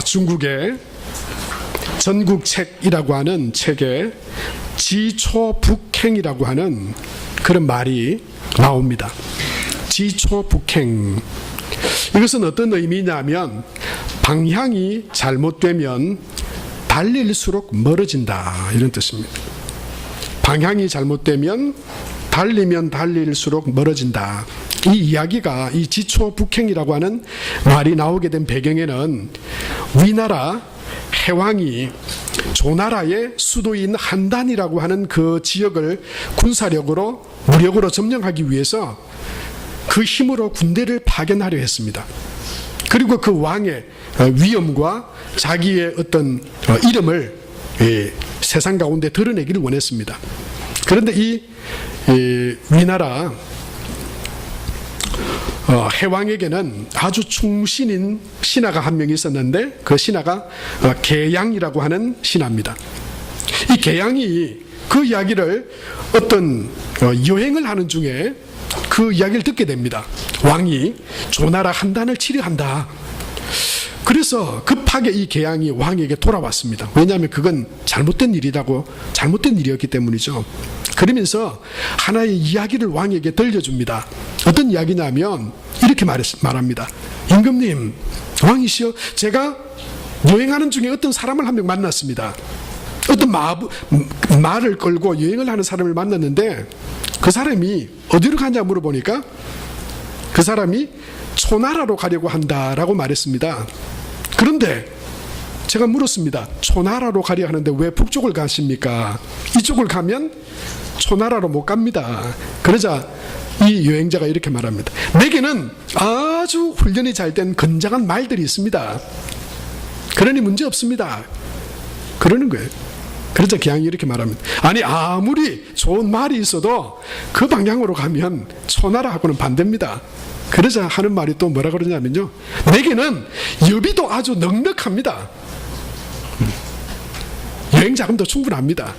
중국의 전국책이라고 하는 책에 지초북행이라고 하는 그런 말이 나옵니다. 지초북행. 이것은 어떤 의미냐면 방향이 잘못되면 달릴수록 멀어진다, 이런 뜻입니다. 방향이 잘못되면 달리면 달릴수록 멀어진다. 이 이야기가, 이 지초북행이라고 하는 말이 나오게 된 배경에는 위나라 해왕이 조나라의 수도인 한단이라고 하는 그 지역을 군사력으로, 무력으로 점령하기 위해서 그 힘으로 군대를 파견하려 했습니다. 그리고 그 왕의 위엄과 자기의 어떤 이름을 세상 가운데 드러내기를 원했습니다. 그런데 이 위나라 해왕에게는 아주 충신인 신하가 한 명 있었는데, 그 신하가 계양이라고 하는 신하입니다. 이 계양이 그 이야기를 어떤 여행을 하는 중에 그 이야기를 듣게 됩니다. 왕이 조나라 한단을 치려 한다. 그래서 급하게 이 계양이 왕에게 돌아왔습니다. 왜냐하면 그건 잘못된 일이었기 때문이죠. 그러면서 하나의 이야기를 왕에게 들려줍니다. 어떤 이야기냐면 이렇게 말합니다. 임금님, 왕이시여, 제가 여행하는 중에 어떤 사람을 한 명 만났습니다. 어떤 말을 끌고 여행을 하는 사람을 만났는데, 그 사람이 어디로 가냐 물어보니까 그 사람이 초나라로 가려고 한다라고 말했습니다. 그런데 제가 물었습니다. 초나라로 가려 하는데 왜 북쪽을 가십니까? 이쪽을 가면 초나라로 못 갑니다. 그러자 이 여행자가 이렇게 말합니다. 내게는 아주 훈련이 잘 된 건장한 말들이 있습니다. 그러니 문제 없습니다. 그러는 거예요. 그러자 계양이 이렇게 말합니다. 아니, 아무리 좋은 말이 있어도 그 방향으로 가면 초나라하고는 반대입니다. 그러자 하는 말이 또 뭐라 그러냐면요, 내게는 여비도 아주 넉넉합니다. 여행 자금도 충분합니다.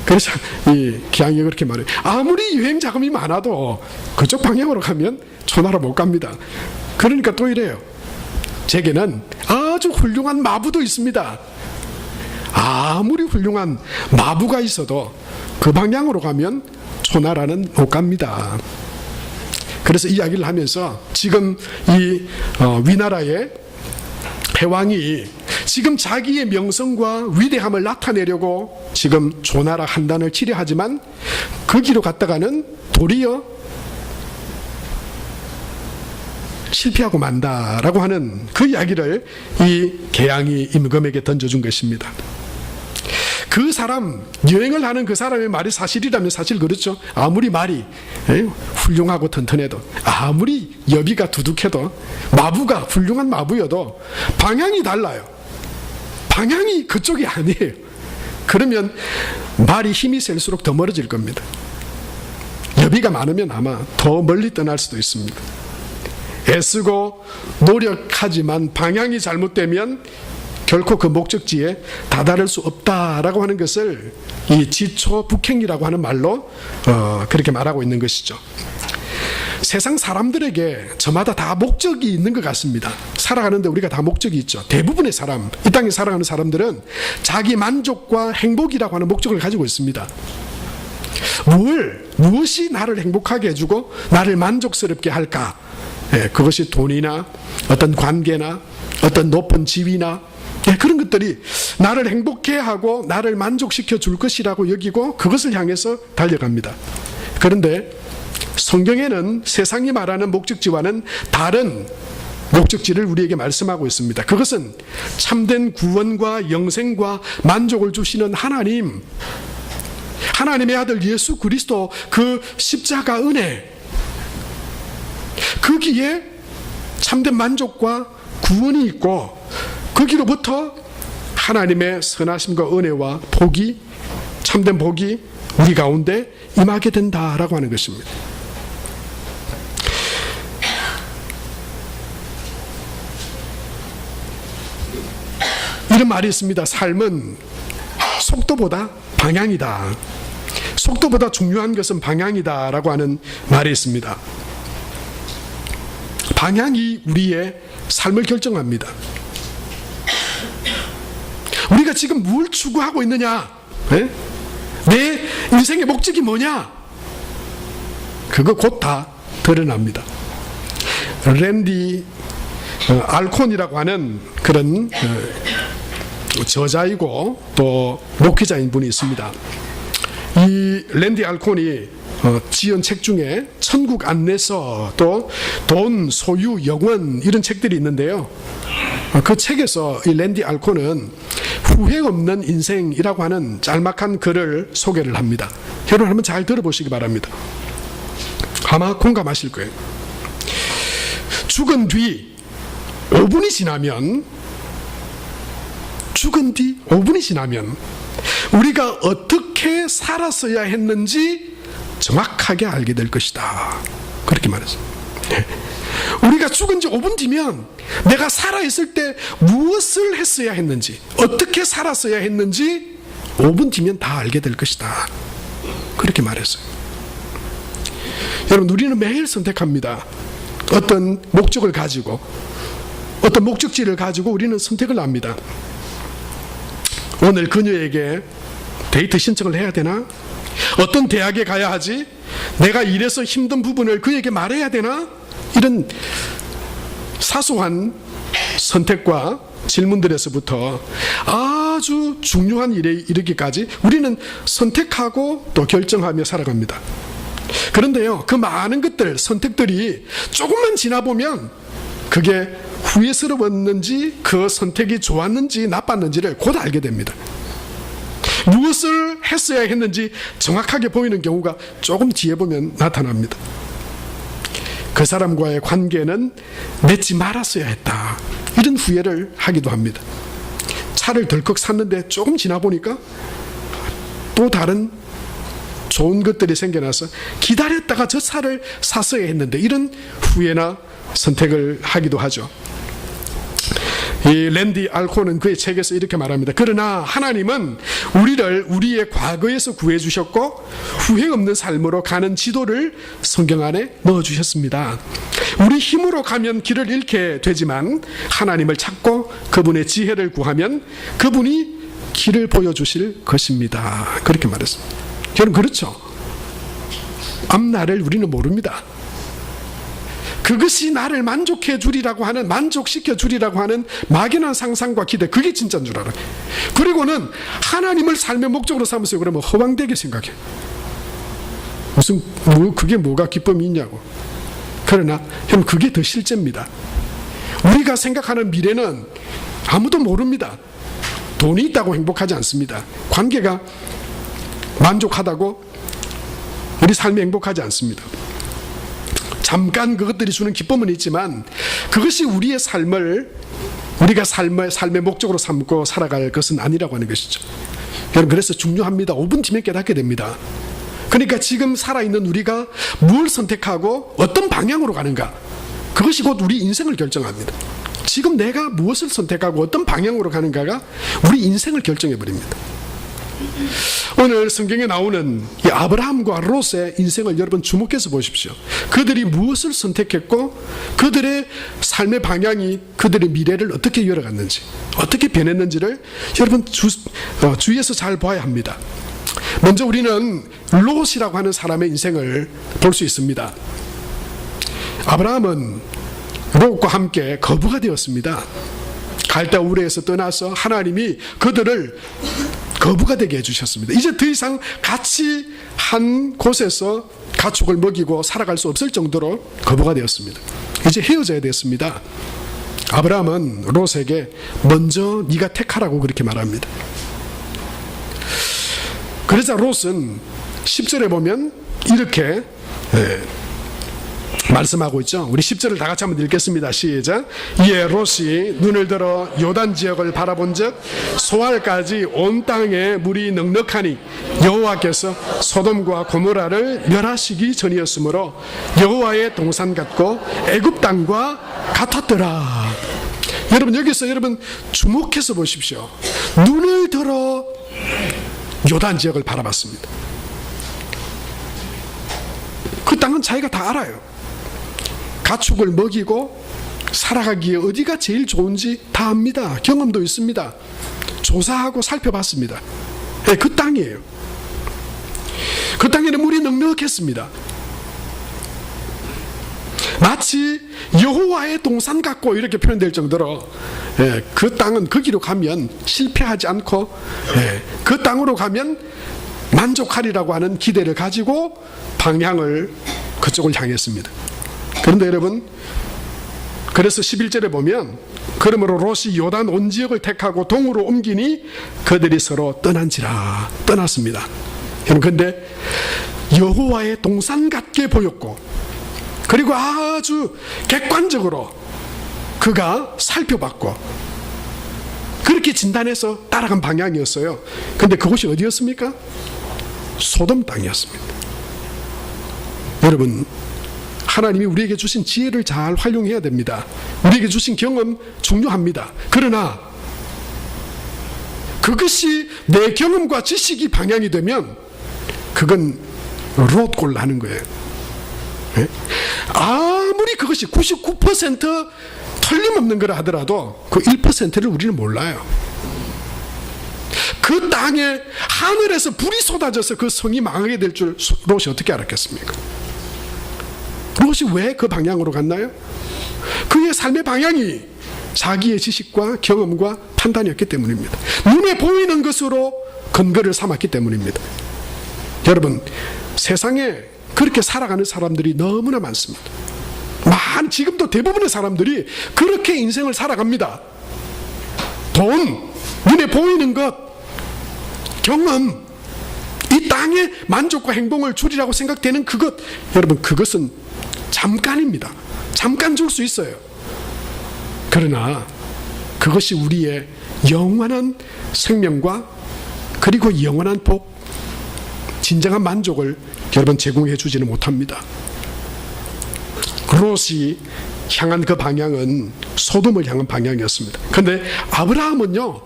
그래서 이 계양이 그렇게 말해요. 아무리 여행 자금이 많아도 그쪽 방향으로 가면 초나라 못 갑니다. 그러니까 또 이래요. 제게는 아주 훌륭한 마부도 있습니다. 아무리 훌륭한 마부가 있어도 그 방향으로 가면 초나라는 못 갑니다. 그래서 이 이야기를 하면서 지금 이 위나라의 해왕이 지금 자기의 명성과 위대함을 나타내려고 지금 조나라 한단을 치려 하지만 그 길로 갔다가는 도리어 실패하고 만다라고 하는 그 이야기를 이 계양이 임금에게 던져준 것입니다. 그 사람, 여행을 하는 그 사람의 말이 사실이라면 사실 그렇죠. 아무리 말이 훌륭하고 튼튼해도, 아무리 여비가 두둑해도, 마부가 훌륭한 마부여도 방향이 달라요. 방향이 그쪽이 아니에요. 그러면 말이 힘이 셀수록 더 멀어질 겁니다. 여비가 많으면 아마 더 멀리 떠날 수도 있습니다. 애쓰고 노력하지만 방향이 잘못되면 결코 그 목적지에 다다를 수 없다라고 하는 것을 이 지초북행이라고 하는 말로 그렇게 말하고 있는 것이죠. 세상 사람들에게 저마다 다 목적이 있는 것 같습니다. 살아가는데 우리가 다 목적이 있죠. 대부분의 사람, 이 땅에 살아가는 사람들은 자기 만족과 행복이라고 하는 목적을 가지고 있습니다. 무엇이 나를 행복하게 해주고 나를 만족스럽게 할까? 그것이 돈이나 어떤 관계나 어떤 높은 지위나 그런 것들이 나를 행복해 하고 나를 만족시켜 줄 것이라고 여기고 그것을 향해서 달려갑니다. 그런데 성경에는 세상이 말하는 목적지와는 다른 목적지를 우리에게 말씀하고 있습니다. 그것은 참된 구원과 영생과 만족을 주시는 하나님, 하나님의 아들 예수 그리스도 그 십자가 은혜, 거기에 참된 만족과 구원이 있고 거기로부터 하나님의 선하심과 은혜와 복이, 참된 복이 우리 가운데 임하게 된다라고 하는 것입니다. 이런 말이 있습니다. 삶은 속도보다 방향이다. 속도보다 중요한 것은 방향이다라고 하는 말이 있습니다. 방향이 우리의 삶을 결정합니다. 우리가 지금 뭘 추구하고 있느냐? 예? 내 인생의 목적이 뭐냐? 그거 곧 다 드러납니다. 랜디 알콘이라고 하는 그런 저자이고 또 목회자인 분이 있습니다. 이 랜디 알콘이 지은 책 중에 천국 안내서, 또 돈, 소유, 영원 이런 책들이 있는데요. 그 책에서 이 랜디 알콘은 후회 없는 인생이라고 하는 짤막한 글을 소개를 합니다. 여러분 한번 잘 들어보시기 바랍니다. 아마 공감하실 거예요. 죽은 뒤 5분이 지나면 우리가 어떻게 살았어야 했는지 정확하게 알게 될 것이다. 그렇게 말했어요. 우리가 죽은 지 5분 뒤면 내가 살아있을 때 무엇을 했어야 했는지, 어떻게 살았어야 했는지 5분 뒤면 다 알게 될 것이다. 그렇게 말했어요. 여러분, 우리는 매일 선택합니다. 어떤 목적을 가지고, 어떤 목적지를 가지고 우리는 선택을 합니다. 오늘 그녀에게 데이트 신청을 해야 되나? 어떤 대학에 가야 하지? 내가 이래서 힘든 부분을 그에게 말해야 되나? 이런 사소한 선택과 질문들에서부터 아주 중요한 일에 이르기까지 우리는 선택하고 또 결정하며 살아갑니다. 그런데요, 그 많은 것들, 선택들이 조금만 지나보면 그게 후회스러웠는지, 그 선택이 좋았는지 나빴는지를 곧 알게 됩니다. 무엇을 했어야 했는지 정확하게 보이는 경우가 조금 뒤에 보면 나타납니다. 그 사람과의 관계는 맺지 말았어야 했다, 이런 후회를 하기도 합니다. 차를 덜컥 샀는데 조금 지나 보니까 또 다른 좋은 것들이 생겨나서 기다렸다가 저 차를 샀어야 했는데, 이런 후회나 선택을 하기도 하죠. 이 랜디 알콘은 그의 책에서 이렇게 말합니다. 그러나 하나님은 우리를 우리의 과거에서 구해주셨고 후회 없는 삶으로 가는 지도를 성경 안에 넣어주셨습니다. 우리 힘으로 가면 길을 잃게 되지만 하나님을 찾고 그분의 지혜를 구하면 그분이 길을 보여주실 것입니다. 그렇게 말했습니다. 여러분, 그렇죠? 앞날을 우리는 모릅니다. 그것이 나를 만족시켜 주리라고 하는 막연한 상상과 기대, 그게 진짜인 줄 알아요. 그리고는 하나님을 삶의 목적으로 삼으세요. 그러면 허황되게 생각해. 그게 뭐가 기쁨이 있냐고. 그러나 여러분, 그게 더 실제입니다. 우리가 생각하는 미래는 아무도 모릅니다. 돈이 있다고 행복하지 않습니다. 관계가 만족하다고 우리 삶이 행복하지 않습니다. 잠깐 그것들이 주는 기쁨은 있지만 그것이 우리의 삶을, 우리가 삶의 목적으로 삼고 살아갈 것은 아니라고 하는 것이죠. 여러분, 그래서 중요합니다. 5분 뒤면 깨닫게 됩니다. 그러니까 지금 살아있는 우리가 뭘 선택하고 어떤 방향으로 가는가, 그것이 곧 우리 인생을 결정합니다. 지금 내가 무엇을 선택하고 어떤 방향으로 가는가가 우리 인생을 결정해버립니다. 오늘 성경에 나오는 이 아브라함과 롯의 인생을 여러분 주목해서 보십시오. 그들이 무엇을 선택했고 그들의 삶의 방향이 그들의 미래를 어떻게 열어갔는지, 어떻게 변했는지를 여러분 주위에서 잘 봐야 합니다. 먼저 우리는 롯이라고 하는 사람의 인생을 볼 수 있습니다. 아브라함은 롯과 함께 거부가 되었습니다. 갈대 우르에서 떠나서 하나님이 그들을 거부가 되게 해주셨습니다. 이제 더 이상 같이 한 곳에서 가축을 먹이고 살아갈 수 없을 정도로 거부가 되었습니다. 이제 헤어져야 됐습니다. 아브라함은 롯에게 먼저 네가 택하라고 그렇게 말합니다. 그러자 롯은 10절에 보면 이렇게 말씀하고 있죠. 우리 10절을 다 같이 한번 읽겠습니다. 시작. 이에 롯이 눈을 들어 요단 지역을 바라본즉 소알까지 온 땅에 물이 넉넉하니 여호와께서 소돔과 고모라를 멸하시기 전이었으므로 여호와의 동산 같고 애굽 땅과 같았더라. 여러분, 여기서 여러분 주목해서 보십시오. 눈을 들어 요단 지역을 바라봤습니다. 그 땅은 자기가 다 알아요. 가축을 먹이고 살아가기에 어디가 제일 좋은지 다 압니다. 경험도 있습니다. 조사하고 살펴봤습니다. 네, 그 땅이에요. 그 땅에는 물이 넉넉했습니다. 마치 여호와의 동산 같고 이렇게 표현될 정도로 그 땅은 거기로 가면 실패하지 않고 그 땅으로 가면 만족하리라고 하는 기대를 가지고 방향을 그쪽을 향했습니다. 그런데 여러분, 그래서 11절에 보면 그러므로 롯이 요단 온 지역을 택하고 동으로 옮기니 그들이 서로 떠났습니다. 그런데 여호와의 동산 같게 보였고, 그리고 아주 객관적으로 그가 살펴봤고 그렇게 진단해서 따라간 방향이었어요. 그런데 그곳이 어디였습니까? 소돔 땅이었습니다. 여러분, 하나님이 우리에게 주신 지혜를 잘 활용해야 됩니다. 우리에게 주신 경험 중요합니다. 그러나 그것이 내 경험과 지식이 방향이 되면 그건 롯골 나는 거예요. 아무리 그것이 99% 틀림없는 거라 하더라도 그 1%를 우리는 몰라요. 그 땅에 하늘에서 불이 쏟아져서 그 성이 망하게 될 줄 롯이 어떻게 알았겠습니까? 롯이 왜 그 방향으로 갔나요? 그의 삶의 방향이 자기의 지식과 경험과 판단이었기 때문입니다. 눈에 보이는 것으로 근거를 삼았기 때문입니다. 여러분, 세상에 그렇게 살아가는 사람들이 너무나 많습니다. 지금도 대부분의 사람들이 그렇게 인생을 살아갑니다. 돈, 눈에 보이는 것, 경험, 이 땅의 만족과 행복을 주리라고 생각되는 그것, 여러분, 그것은 잠깐입니다. 잠깐 줄 수 있어요. 그러나 그것이 우리의 영원한 생명과 그리고 영원한 복, 진정한 만족을 여러분 제공해 주지는 못합니다. 롯이 향한 그 방향은 소돔을 향한 방향이었습니다. 그런데 아브라함은요,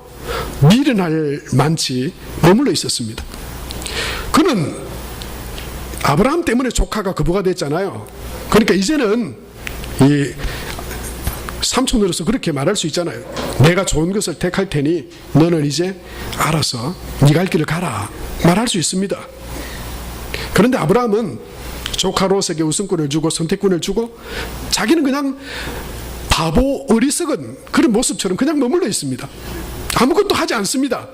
미련할 만치 머물러 있었습니다. 그는 아브라함 때문에 조카가 거부가 됐잖아요. 그러니까 이제는 이 삼촌으로서 그렇게 말할 수 있잖아요. 내가 좋은 것을 택할 테니 너는 이제 알아서 네 갈 길을 가라, 말할 수 있습니다. 그런데 아브라함은 조카 롯에게 우선권을 주고 선택권을 주고 자기는 그냥 바보 어리석은 그런 모습처럼 그냥 머물러 있습니다. 아무것도 하지 않습니다.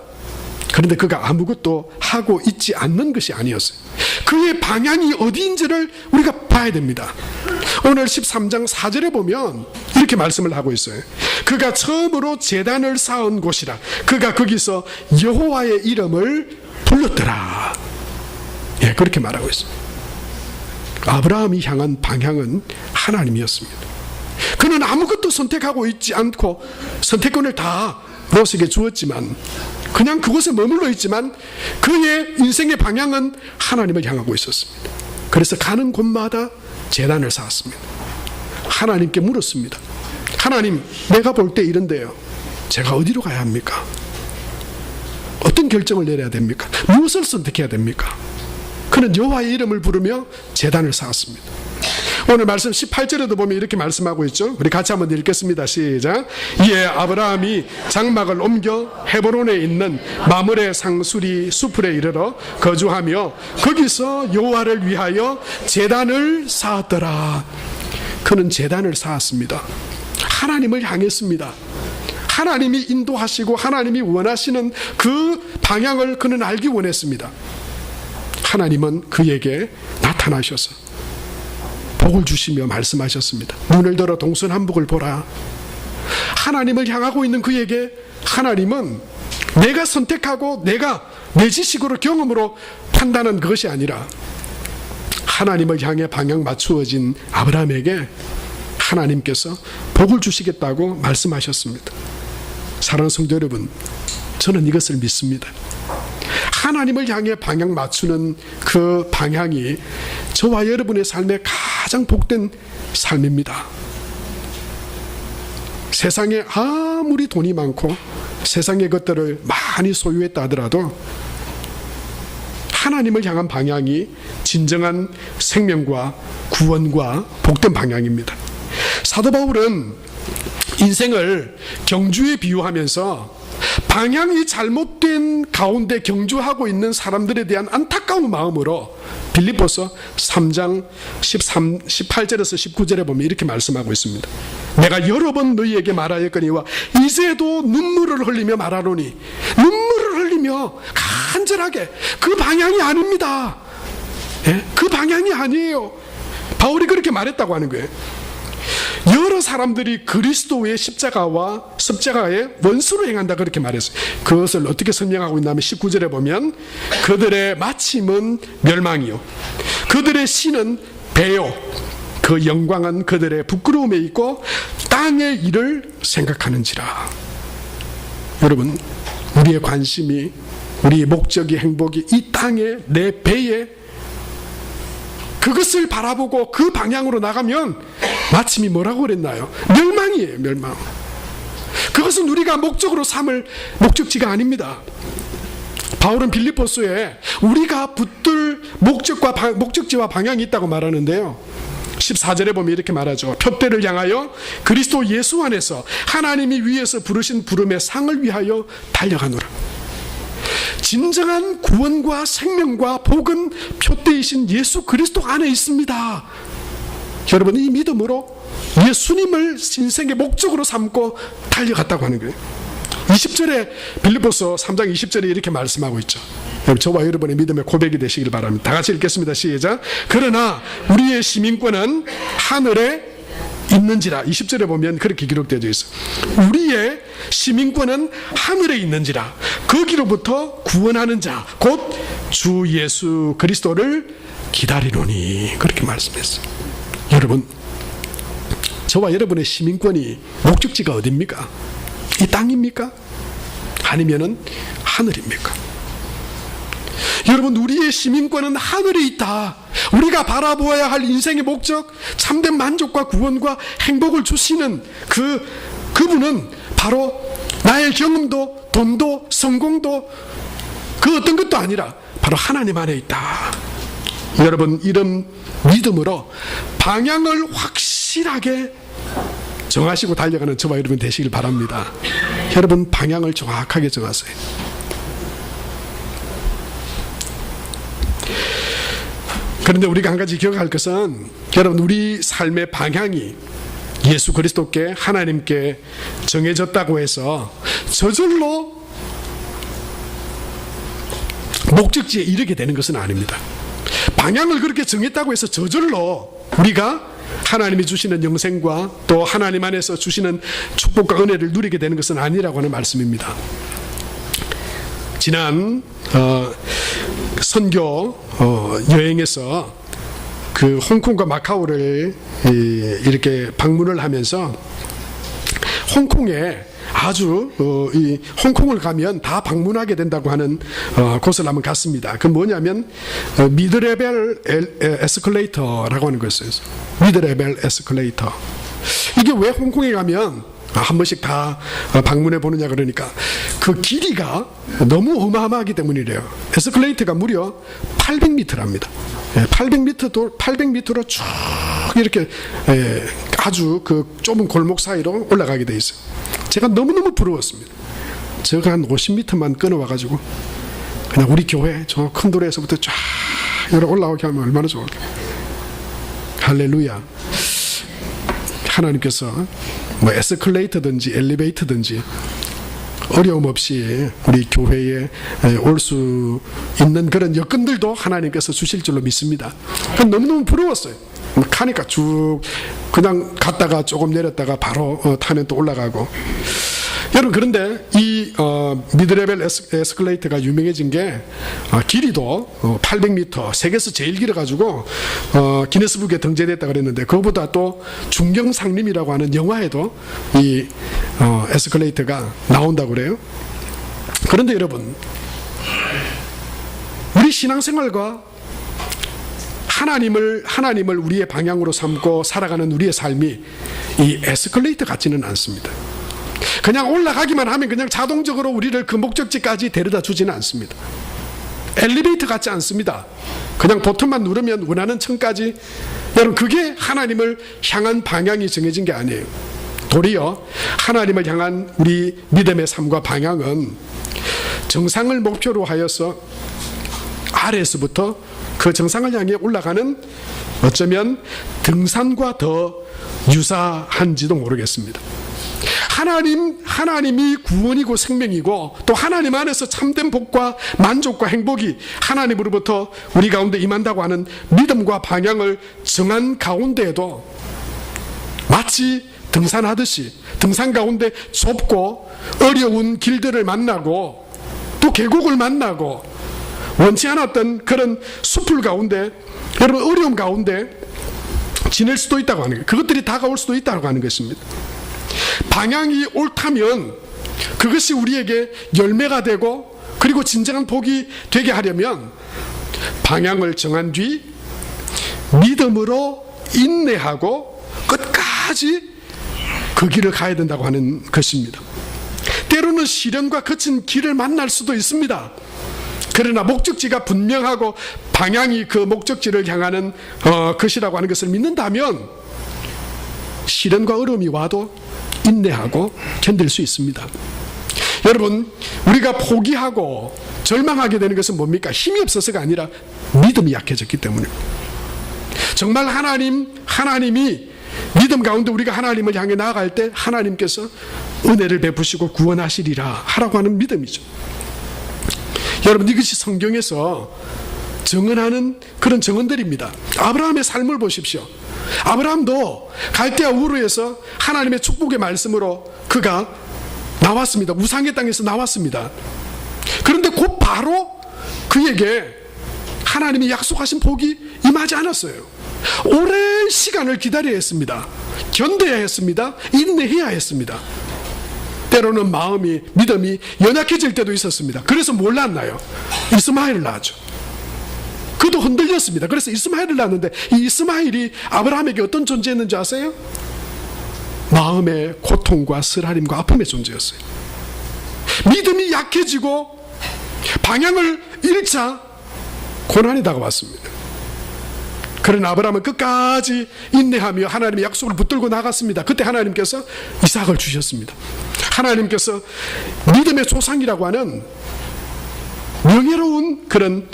그런데 그가 아무것도 하고 있지 않는 것이 아니었어요. 그의 방향이 어디인지를 우리가 봐야 됩니다. 오늘 13장 4절에 보면 이렇게 말씀을 하고 있어요. 그가 처음으로 제단을 쌓은 곳이라. 그가 거기서 여호와의 이름을 불렀더라. 예, 그렇게 말하고 있습니다. 아브라함이 향한 방향은 하나님이었습니다. 그는 아무것도 선택하고 있지 않고 선택권을 다 롯에게 주었지만, 그냥 그곳에 머물러 있지만 그의 인생의 방향은 하나님을 향하고 있었습니다. 그래서 가는 곳마다 제단을 쌓았습니다. 하나님께 물었습니다. 하나님, 내가 볼 때 이런데요, 제가 어디로 가야 합니까? 어떤 결정을 내려야 됩니까? 무엇을 선택해야 됩니까? 그는 여호와의 이름을 부르며 제단을 쌓았습니다. 오늘 말씀 18절에도 보면 이렇게 말씀하고 있죠. 우리 같이 한번 읽겠습니다. 시작. 이에 아브라함이 장막을 옮겨 헤브론에 있는 마므레 상수리 수풀에 이르러 거주하며 거기서 여호와를 위하여 제단을 쌓았더라. 그는 제단을 쌓았습니다. 하나님을 향했습니다. 하나님이 인도하시고 하나님이 원하시는 그 방향을 그는 알기 원했습니다. 하나님은 그에게 나타나셔서 복을 주시며 말씀하셨습니다. 눈을 들어 동서남북을 보라. 하나님을 향하고 있는 그에게 하나님은 내가 선택하고 내가 내 지식으로 경험으로 판단한 그것이 아니라 하나님을 향해 방향 맞추어진 아브라함에게 하나님께서 복을 주시겠다고 말씀하셨습니다. 사랑하는 성도 여러분, 저는 이것을 믿습니다. 하나님을 향해 방향 맞추는 그 방향이 저와 여러분의 삶에 가장 복된 삶입니다. 세상에 아무리 돈이 많고 세상의 것들을 많이 소유했다 하더라도 하나님을 향한 방향이 진정한 생명과 구원과 복된 방향입니다. 사도 바울은 인생을 경주에 비유하면서 방향이 잘못된 가운데 경주하고 있는 사람들에 대한 안타까운 마음으로 빌립보서 3장 18절에서 19절에 보면 이렇게 말씀하고 있습니다. 내가 여러 번 너희에게 말하였거니와 이제도 눈물을 흘리며 말하노니, 눈물을 흘리며 간절하게, 그 방향이 아닙니다. 예? 그 방향이 아니에요. 바울이 그렇게 말했다고 하는 거예요. 여러 사람들이 그리스도의 십자가의 원수로 행한다, 그렇게 말했어요. 그것을 어떻게 설명하고 있냐면 19절에 보면 그들의 마침은 멸망이요 그들의 신은 배요 그 영광은 그들의 부끄러움에 있고 땅의 일을 생각하는지라. 여러분, 우리의 관심이, 우리의 목적이, 행복이 이 땅에, 내 배에, 그것을 바라보고 그 방향으로 나가면 마침이 뭐라고 그랬나요? 멸망이에요, 멸망. 그것은 우리가 목적으로 삼을 목적지가 아닙니다. 바울은 빌립보서에 우리가 붙들 목적지와 방향이 있다고 말하는데요, 14절에 보면 이렇게 말하죠. 표대를 향하여 그리스도 예수 안에서 하나님이 위에서 부르신 부름의 상을 위하여 달려가노라. 진정한 구원과 생명과 복은 표대이신 예수 그리스도 안에 있습니다. 여러분, 이 믿음으로 예수님을 인생의 목적으로 삼고 달려갔다고 하는 거예요. 20절에 빌립보서 3장 20절에 이렇게 말씀하고 있죠. 저와 여러분의 믿음의 고백이 되시길 바랍니다. 다 같이 읽겠습니다. 시작. 그러나 우리의 시민권은 하늘에 있는지라. 20절에 보면 그렇게 기록되어 있어요. 우리의 시민권은 하늘에 있는지라. 거기로부터 구원하는 자 곧 주 예수 그리스도를 기다리노니, 그렇게 말씀했어요. 여러분, 저와 여러분의 시민권이, 목적지가 어디입니까? 이 땅입니까? 아니면은 하늘입니까? 여러분, 우리의 시민권은 하늘에 있다. 우리가 바라보아야 할 인생의 목적, 참된 만족과 구원과 행복을 주시는 그분은 바로 나의 경험도, 돈도, 성공도, 그 어떤 것도 아니라 바로 하나님 안에 있다. 여러분, 이런 믿음으로 방향을 확실하게 정하시고 달려가는 저와 여러분 되시길 바랍니다. 여러분, 방향을 정확하게 정하세요. 그런데 우리가 한 가지 기억할 것은, 여러분, 우리 삶의 방향이 예수 그리스도께, 하나님께 정해졌다고 해서 저절로 목적지에 이르게 되는 것은 아닙니다. 방향을 그렇게 정했다고 해서 저절로 우리가 하나님이 주시는 영생과 또 하나님 안에서 주시는 축복과 은혜를 누리게 되는 것은 아니라고 하는 말씀입니다. 지난 선교 여행에서 그 홍콩과 마카오를 이렇게 방문을 하면서 홍콩에 아주 이 홍콩을 가면 다 방문하게 된다고 하는 곳을 한번 갔습니다. 그 뭐냐면 미드레벨 에스컬레이터라고 하는 것이었어요. 미드레벨 에스컬레이터. 이게 왜 홍콩에 가면 한 번씩 다 방문해 보느냐 그러니까 그 길이가 너무 어마어마하기 때문이래요. 에스컬레이터가 무려 800m랍니다. 800m로 쭉 이렇게 아주 그 좁은 골목 사이로 올라가게 돼 있어요. 제가 너무너무 부러웠습니다. 제가 한 50m만 끊어와가지고 그냥 우리 교회 저 큰 도로에서부터 쫙 올라오게 하면 얼마나 좋을까. 할렐루야. 하나님께서 뭐 에스컬레이터든지 엘리베이터든지 어려움 없이 우리 교회에 올 수 있는 그런 여건들도 하나님께서 주실 줄로 믿습니다. 너무너무 부러웠어요. 가니까 쭉 그냥 갔다가 조금 내렸다가 바로 타면 또 올라가고. 여러분, 그런데 이 미드레벨 에스컬레이터가 유명해진 게 길이도 800m, 세계에서 제일 길어가지고 기네스북에 등재됐다 그랬는데, 그거보다 또 중경상림이라고 하는 영화에도 이 에스컬레이터가 나온다고 그래요. 그런데 여러분, 우리 신앙생활과 하나님을 우리의 방향으로 삼고 살아가는 우리의 삶이 이 에스컬레이터 같지는 않습니다. 그냥 올라가기만 하면 그냥 자동적으로 우리를 그 목적지까지 데려다 주지는 않습니다. 엘리베이터 같지 않습니다. 그냥 버튼만 누르면 원하는 층까지. 여러분, 그게 하나님을 향한 방향이 정해진 게 아니에요. 도리어 하나님을 향한 우리 믿음의 삶과 방향은 정상을 목표로 하여서 아래에서부터 그 정상을 향해 올라가는 어쩌면 등산과 더 유사한지도 모르겠습니다. 하나님이 구원이고 생명이고 또 하나님 안에서 참된 복과 만족과 행복이 하나님으로부터 우리 가운데 임한다고 하는 믿음과 방향을 정한 가운데에도 마치 등산하듯이 등산 가운데 좁고 어려운 길들을 만나고 또 계곡을 만나고 원치 않았던 그런 숲을 가운데 여러분 어려움 가운데 지낼 수도 있다고 하는 거예요. 그것들이 다가올 수도 있다고 하는 것입니다. 방향이 옳다면 그것이 우리에게 열매가 되고 그리고 진정한 복이 되게 하려면 방향을 정한 뒤 믿음으로 인내하고 끝까지 그 길을 가야 된다고 하는 것입니다. 때로는 시련과 거친 길을 만날 수도 있습니다. 그러나 목적지가 분명하고 방향이 그 목적지를 향하는 것이라고 하는 것을 믿는다면 시련과 어려움이 와도 인내하고 견딜 수 있습니다. 여러분, 우리가 포기하고 절망하게 되는 것은 뭡니까? 힘이 없어서가 아니라 믿음이 약해졌기 때문입니다. 정말 하나님이 믿음 가운데 우리가 하나님을 향해 나아갈 때 하나님께서 은혜를 베푸시고 구원하시리라 하라고 하는 믿음이죠. 여러분, 이것이 성경에서 증언하는 그런 증언들입니다. 아브라함의 삶을 보십시오. 아브라함도 갈대아 우르에서 하나님의 축복의 말씀으로 그가 나왔습니다. 우상의 땅에서 나왔습니다. 그런데 곧 바로 그에게 하나님이 약속하신 복이 임하지 않았어요. 오랜 시간을 기다려야 했습니다. 견뎌야 했습니다. 인내해야 했습니다. 때로는 믿음이 연약해질 때도 있었습니다. 그래서 뭘 낳았나요? 이스마엘을 낳았죠. 그도 흔들렸습니다. 그래서 이스마엘을 낳았는데 이 이스마엘이 아브라함에게 어떤 존재였는지 아세요? 마음의 고통과 쓰라림과 아픔의 존재였어요. 믿음이 약해지고 방향을 잃자 고난이 다가왔습니다. 그러나 아브라함은 끝까지 인내하며 하나님의 약속을 붙들고 나갔습니다. 그때 하나님께서 이삭을 주셨습니다. 하나님께서 믿음의 조상이라고 하는 명예로운 그런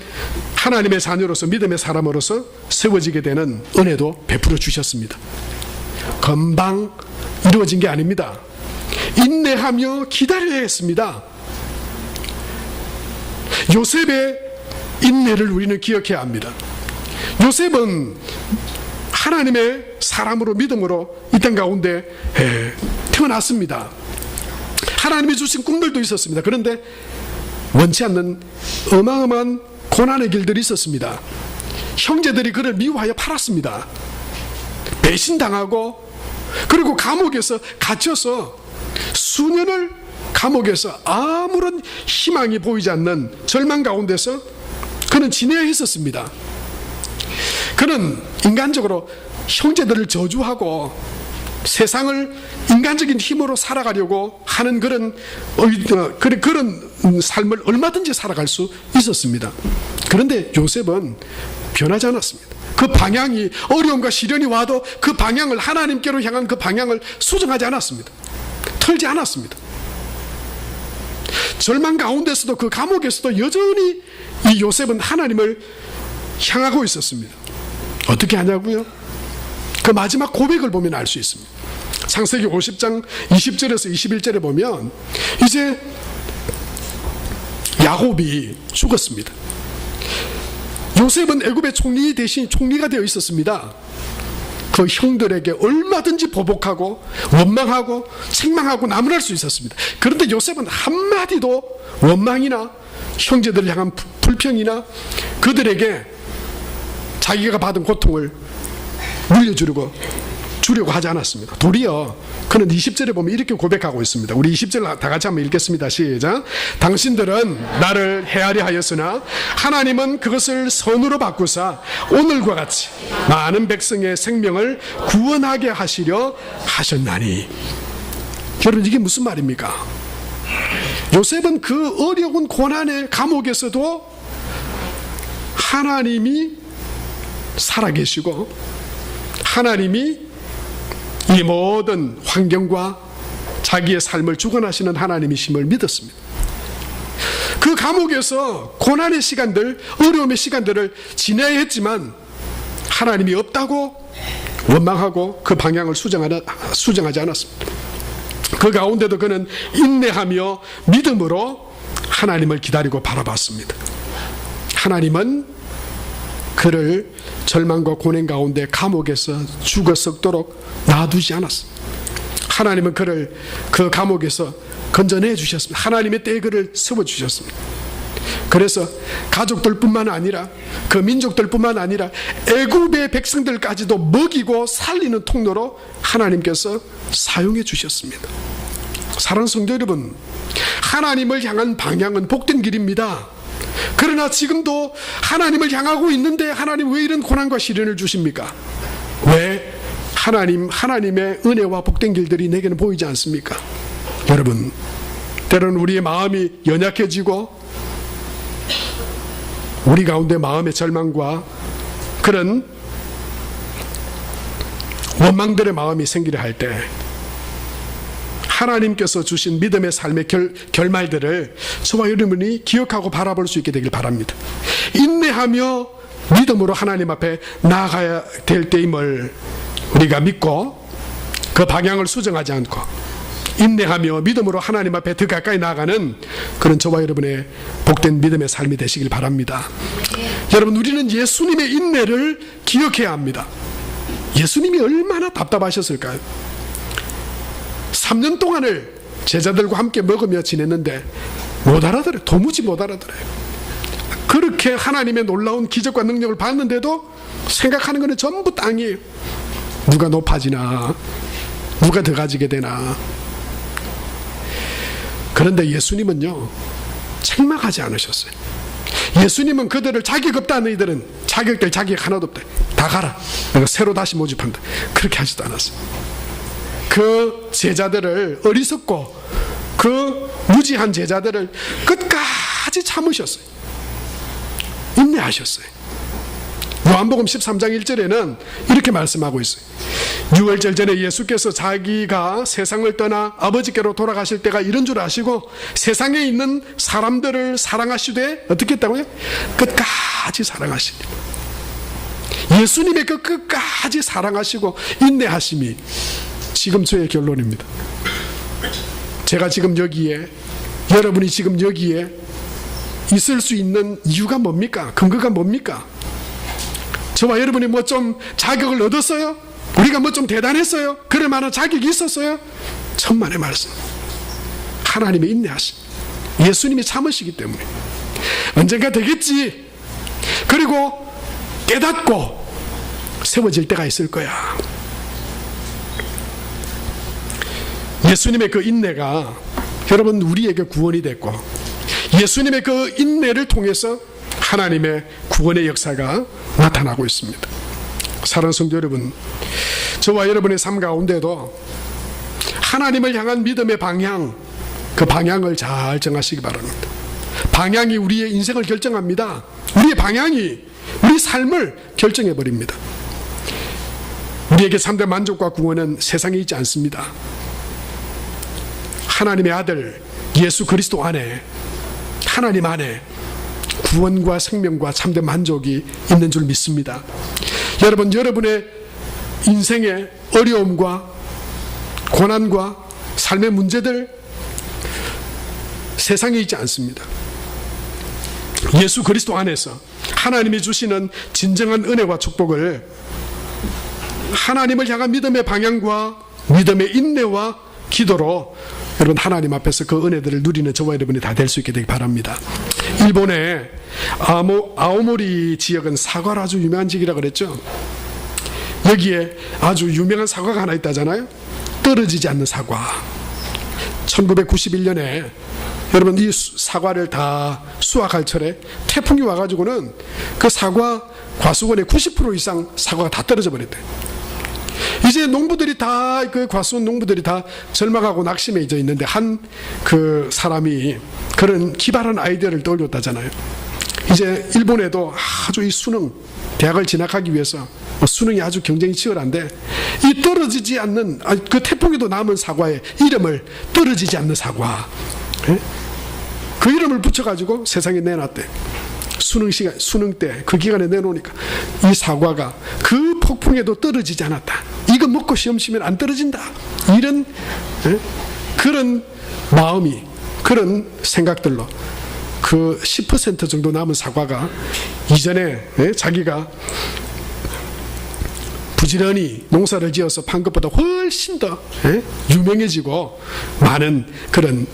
하나님의 자녀로서 믿음의 사람으로서 세워지게 되는 은혜도 베풀어 주셨습니다. 금방 이루어진 게 아닙니다. 인내하며 기다려야 했습니다. 요셉의 인내를 우리는 기억해야 합니다. 요셉은 하나님의 사람으로 믿음으로 이 땅 가운데 태어났습니다. 하나님이 주신 꿈들도 있었습니다. 그런데 원치 않는 어마어마한 고난의 길들이 있었습니다. 형제들이 그를 미워하여 팔았습니다. 배신당하고 그리고 감옥에서 갇혀서 수년을 감옥에서 아무런 희망이 보이지 않는 절망 가운데서 그는 지내야 했었습니다. 그는 인간적으로 형제들을 저주하고 세상을 인간적인 힘으로 살아가려고 하는 그런 삶을 얼마든지 살아갈 수 있었습니다. 그런데 요셉은 변하지 않았습니다. 그 방향이 어려움과 시련이 와도 그 방향을 하나님께로 향한 그 방향을 수정하지 않았습니다. 털지 않았습니다. 절망 가운데서도 그 감옥에서도 여전히 이 요셉은 하나님을 향하고 있었습니다. 어떻게 하냐고요? 그 마지막 고백을 보면 알 수 있습니다. 창세기 50장 20절에서 21절에 보면 이제 야곱이 죽었습니다. 요셉은 애굽의 총리 대신 총리가 되어 있었습니다. 그 형들에게 얼마든지 보복하고 원망하고 책망하고 나무랄 수 있었습니다. 그런데 요셉은 한마디도 원망이나 형제들을 향한 불평이나 그들에게 자기가 받은 고통을 물려주려고 하지 않았습니다. 도리어 그는 20절에 보면 이렇게 고백하고 있습니다. 우리 20절 다 같이 한번 읽겠습니다. 시작. 당신들은 나를 헤아려 하였으나 하나님은 그것을 선으로 바꾸사 오늘과 같이 많은 백성의 생명을 구원하게 하시려 하셨나니. 여러분, 이게 무슨 말입니까? 요셉은 그 어려운 고난의 감옥에서도 하나님이 살아계시고 하나님이 이 모든 환경과 자기의 삶을 주관하시는 하나님이심을 믿었습니다. 그 감옥에서 고난의 시간들, 어려움의 시간들을 지내야 했지만 하나님이 없다고 원망하고 그 방향을 수정하지 않았습니다. 그 가운데도 그는 인내하며 믿음으로 하나님을 기다리고 바라봤습니다. 하나님은 그를 절망과 고난 가운데 감옥에서 죽어 썩도록 놔두지 않았습니다. 하나님은 그를 그 감옥에서 건져내 주셨습니다. 하나님의 때에 그를 세워주셨습니다. 그래서 가족들뿐만 아니라 그 민족들뿐만 아니라 애굽의 백성들까지도 먹이고 살리는 통로로 하나님께서 사용해 주셨습니다. 사랑하는 성도 여러분, 하나님을 향한 방향은 복된 길입니다. 그러나 지금도 하나님을 향하고 있는데 하나님 왜 이런 고난과 시련을 주십니까? 왜? 하나님의 은혜와 복된 길들이 내게는 보이지 않습니까? 여러분, 때로는 우리의 마음이 연약해지고 우리 가운데 마음의 절망과 그런 원망들의 마음이 생기려 할 때 하나님께서 주신 믿음의 삶의 결말들을 저와 여러분이 기억하고 바라볼 수 있게 되길 바랍니다. 인내하며 믿음으로 하나님 앞에 나아가야 될 때임을 우리가 믿고 그 방향을 수정하지 않고 인내하며 믿음으로 하나님 앞에 더 가까이 나아가는 그런 저와 여러분의 복된 믿음의 삶이 되시길 바랍니다. 여러분, 우리는 예수님의 인내를 기억해야 합니다. 예수님이 얼마나 답답하셨을까요? 3년 동안을 제자들과 함께 먹으며 지냈는데 못 알아들어요. 도무지 못 알아들어요. 그렇게 하나님의 놀라운 기적과 능력을 봤는데도 생각하는 것은 전부 땅이에요. 누가 높아지나, 누가 더 가지게 되나. 그런데 예수님은요, 책망하지 않으셨어요. 예수님은 그들을 자격 없다 너희들은 자격될 자격 하나도 없다, 다 가라, 내가 새로 다시 모집한다, 그렇게 하지도 않았어요. 그 제자들을, 어리석고 그 무지한 제자들을 끝까지 참으셨어요. 인내하셨어요. 요한복음 13장 1절에는 이렇게 말씀하고 있어요. 유월절 전에 예수께서 자기가 세상을 떠나 아버지께로 돌아가실 때가 이런 줄 아시고 세상에 있는 사람들을 사랑하시되 어떻게 했다고요? 끝까지 사랑하시니. 예수님의 그 끝까지 사랑하시고 인내하심이 지금 저의 결론입니다. 제가 지금 여기에, 여러분이 지금 여기에 있을 수 있는 이유가 뭡니까? 근거가 뭡니까? 저와 여러분이 뭐 좀 자격을 얻었어요? 우리가 뭐 좀 대단했어요? 그럴 만한 자격이 있었어요? 천만의 말씀. 하나님의 인내하심. 예수님이 참으시기 때문에 언젠가 되겠지. 그리고 깨닫고 세워질 때가 있을 거야. 예수님의 그 인내가 여러분 우리에게 구원이 됐고, 예수님의 그 인내를 통해서 하나님의 구원의 역사가 나타나고 있습니다. 사랑하는 성도 여러분, 저와 여러분의 삶 가운데도 하나님을 향한 믿음의 방향, 그 방향을 잘 정하시기 바랍니다. 방향이 우리의 인생을 결정합니다. 우리의 방향이 우리 삶을 결정해버립니다. 우리에게 참된 만족과 구원은 세상에 있지 않습니다. 하나님의 아들 예수 그리스도 안에, 하나님 안에 구원과 생명과 참된 만족이 있는 줄 믿습니다. 여러분, 여러분의 인생의 어려움과 고난과 삶의 문제들 세상에 있지 않습니다. 예수 그리스도 안에서 하나님이 주시는 진정한 은혜와 축복을 하나님을 향한 믿음의 방향과 믿음의 인내와 기도로 여러분 하나님 앞에서 그 은혜들을 누리는 저와 여러분이 다 될 수 있게 되기 바랍니다. 일본의 아오모리 지역은 사과로 아주 유명한 지역이라고 그랬죠. 여기에 아주 유명한 사과가 하나 있다잖아요. 떨어지지 않는 사과. 1991년에 여러분 이 사과를 다 수확할 철에 태풍이 와가지고는 그 사과 과수원의 90% 이상 사과가 다 떨어져 버렸대요. 이제 농부들이 다, 그 과수원 농부들이 다 절망하고 낙심해 있는데 한 그 사람이 그런 기발한 아이디어를 떠올렸다잖아요. 이제 일본에도 아주 이 수능, 대학을 진학하기 위해서 수능이 아주 경쟁이 치열한데, 이 떨어지지 않는, 그 태풍에도 남은 사과의 이름을 떨어지지 않는 사과, 그 이름을 붙여가지고 세상에 내놨대. 수능 때 그 기간에 내놓으니까 이 사과가 그 폭풍에도 떨어지지 않았다. 이거 먹고 시험 치면 안 떨어진다. 이런 그런 마음이, 그런 생각들로 그 10% 정도 남은 사과가 이전에 자기가 부지런히 농사를 지어서 판 것보다 훨씬 더 유명해지고 많은 그런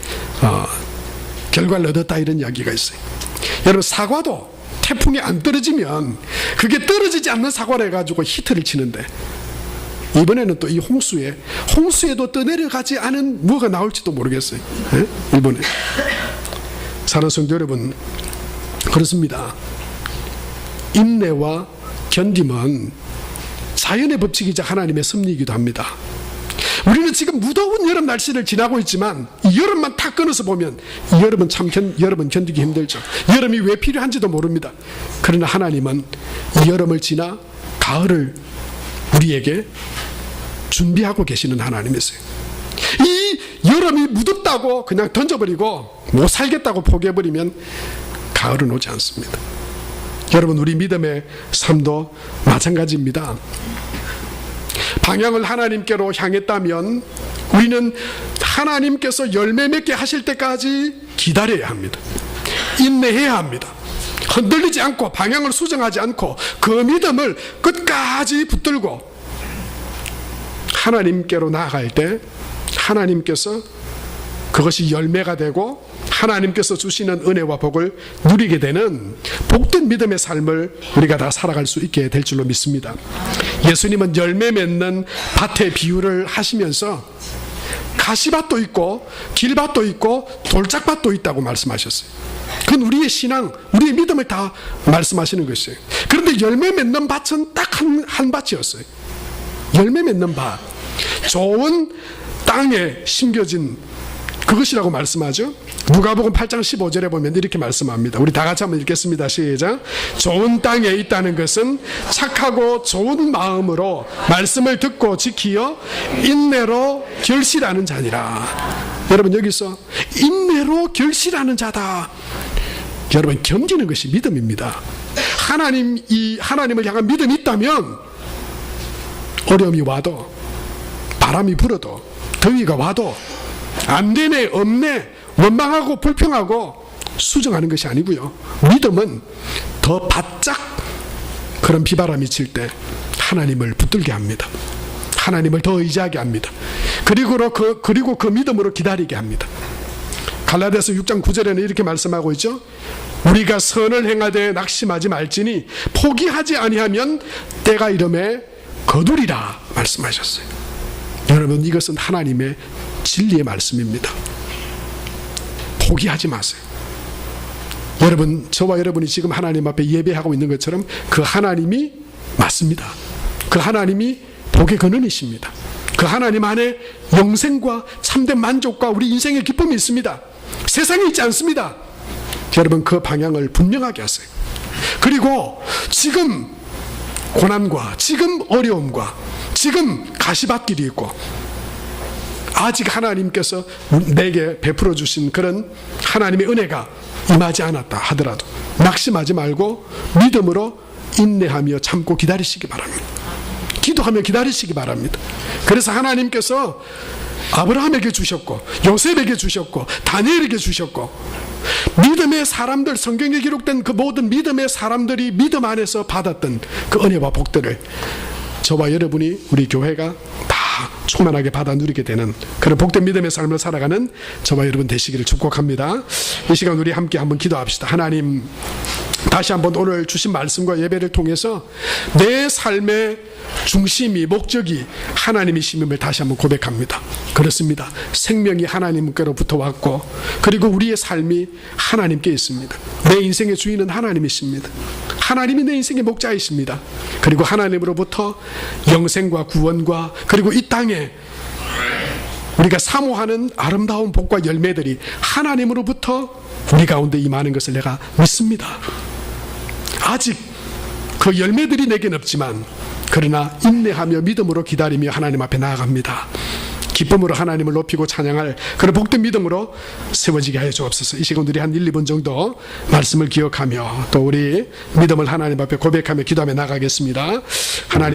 결과를 얻었다, 이런 이야기가 있어요. 여러분, 사과도 태풍이 안 떨어지면 그게 떨어지지 않는 사과를 해가지고 히트를 치는데, 이번에는 또 이 홍수에도 떠내려가지 않은 뭐가 나올지도 모르겠어요. 일본에 사는 성도 여러분, 그렇습니다. 인내와 견딤은 자연의 법칙이자 하나님의 섭리이기도 합니다. 우리는 지금 무더운 여름 날씨를 지나고 있지만 이 여름만 다 끊어서 보면 이 여름은 참 여름은 견디기 힘들죠. 여름이 왜 필요한지도 모릅니다. 그러나 하나님은 이 여름을 지나 가을을 우리에게 준비하고 계시는 하나님이세요. 이 여름이 무덥다고 그냥 던져버리고 못 살겠다고 포기해버리면 가을은 오지 않습니다. 여러분, 우리 믿음의 삶도 마찬가지입니다. 방향을 하나님께로 향했다면 우리는 하나님께서 열매 맺게 하실 때까지 기다려야 합니다. 인내해야 합니다. 흔들리지 않고 방향을 수정하지 않고 그 믿음을 끝까지 붙들고 하나님께로 나아갈 때 하나님께서 그것이 열매가 되고 하나님께서 주시는 은혜와 복을 누리게 되는 복된 믿음의 삶을 우리가 다 살아갈 수 있게 될 줄로 믿습니다. 예수님은 열매 맺는 밭의 비유를 하시면서 가시밭도 있고 길밭도 있고 돌짝밭도 있다고 말씀하셨어요. 그건 우리의 신앙, 우리의 믿음을 다 말씀하시는 것이에요. 그런데 열매 맺는 밭은 딱 한 밭이었어요. 열매 맺는 밭, 좋은 땅에 심겨진 그것이라고 말씀하죠. 누가복음 8장 15절에 보면 이렇게 말씀합니다. 우리 다 같이 한번 읽겠습니다. 시작. 좋은 땅에 있다는 것은 착하고 좋은 마음으로 말씀을 듣고 지키어 인내로 결실하는 자니라. 여러분, 여기서 인내로 결실하는 자다. 여러분, 견디는 것이 믿음입니다. 하나님을 향한 믿음이 있다면 어려움이 와도, 바람이 불어도, 더위가 와도 안 되네, 없네, 원망하고 불평하고 수정하는 것이 아니고요. 믿음은 더 바짝 그런 비바람이 칠 때 하나님을 붙들게 합니다. 하나님을 더 의지하게 합니다. 그리고 그 믿음으로 기다리게 합니다. 갈라디아서 6장 9절에는 이렇게 말씀하고 있죠. 우리가 선을 행하되 낙심하지 말지니 포기하지 아니하면 때가 이름에 거두리라 말씀하셨어요. 여러분, 이것은 하나님의 진리의 말씀입니다. 포기하지 마세요. 여러분, 저와 여러분이 지금 하나님 앞에 예배하고 있는 것처럼 그 하나님이 맞습니다. 그 하나님이 복의 근원이십니다. 그 하나님 안에 영생과 참된 만족과 우리 인생의 기쁨이 있습니다. 세상에 있지 않습니다. 여러분, 그 방향을 분명하게 하세요. 그리고 지금 고난과 지금 어려움과 지금 가시밭길이 있고 아직 하나님께서 내게 베풀어 주신 그런 하나님의 은혜가 임하지 않았다 하더라도 낙심하지 말고 믿음으로 인내하며 참고 기다리시기 바랍니다. 기도하며 기다리시기 바랍니다. 그래서 하나님께서 아브라함에게 주셨고 요셉에게 주셨고 다니엘에게 주셨고 믿음의 사람들, 성경에 기록된 그 모든 믿음의 사람들이 믿음 안에서 받았던 그 은혜와 복들을 저와 여러분이, 우리 교회가 다 충만하게 받아 누리게 되는 그런 복된 믿음의 삶을 살아가는 저와 여러분 되시기를 축복합니다. 이 시간 우리 함께 한번 기도합시다. 하나님, 다시 한번 오늘 주신 말씀과 예배를 통해서 내 삶의 중심이, 목적이 하나님이심을 다시 한번 고백합니다. 그렇습니다. 생명이 하나님께로부터 왔고 그리고 우리의 삶이 하나님께 있습니다. 내 인생의 주인은 하나님이십니다. 하나님이 내 인생의 목자이십니다. 그리고 하나님으로부터 영생과 구원과 그리고 이 땅에 우리가 사모하는 아름다운 복과 열매들이 하나님으로부터 우리 가운데 임하는 것을 내가 믿습니다. 아직 그 열매들이 내겐 없지만 그러나 인내하며 믿음으로 기다리며 하나님 앞에 나아갑니다. 기쁨으로 하나님을 높이고 찬양할 그런 복된 믿음으로 세워지게 하여 주옵소서. 이 시간 우리 한 1, 2분 정도 말씀을 기억하며 또 우리 믿음을 하나님 앞에 고백하며 기도하며 나가겠습니다. 하나님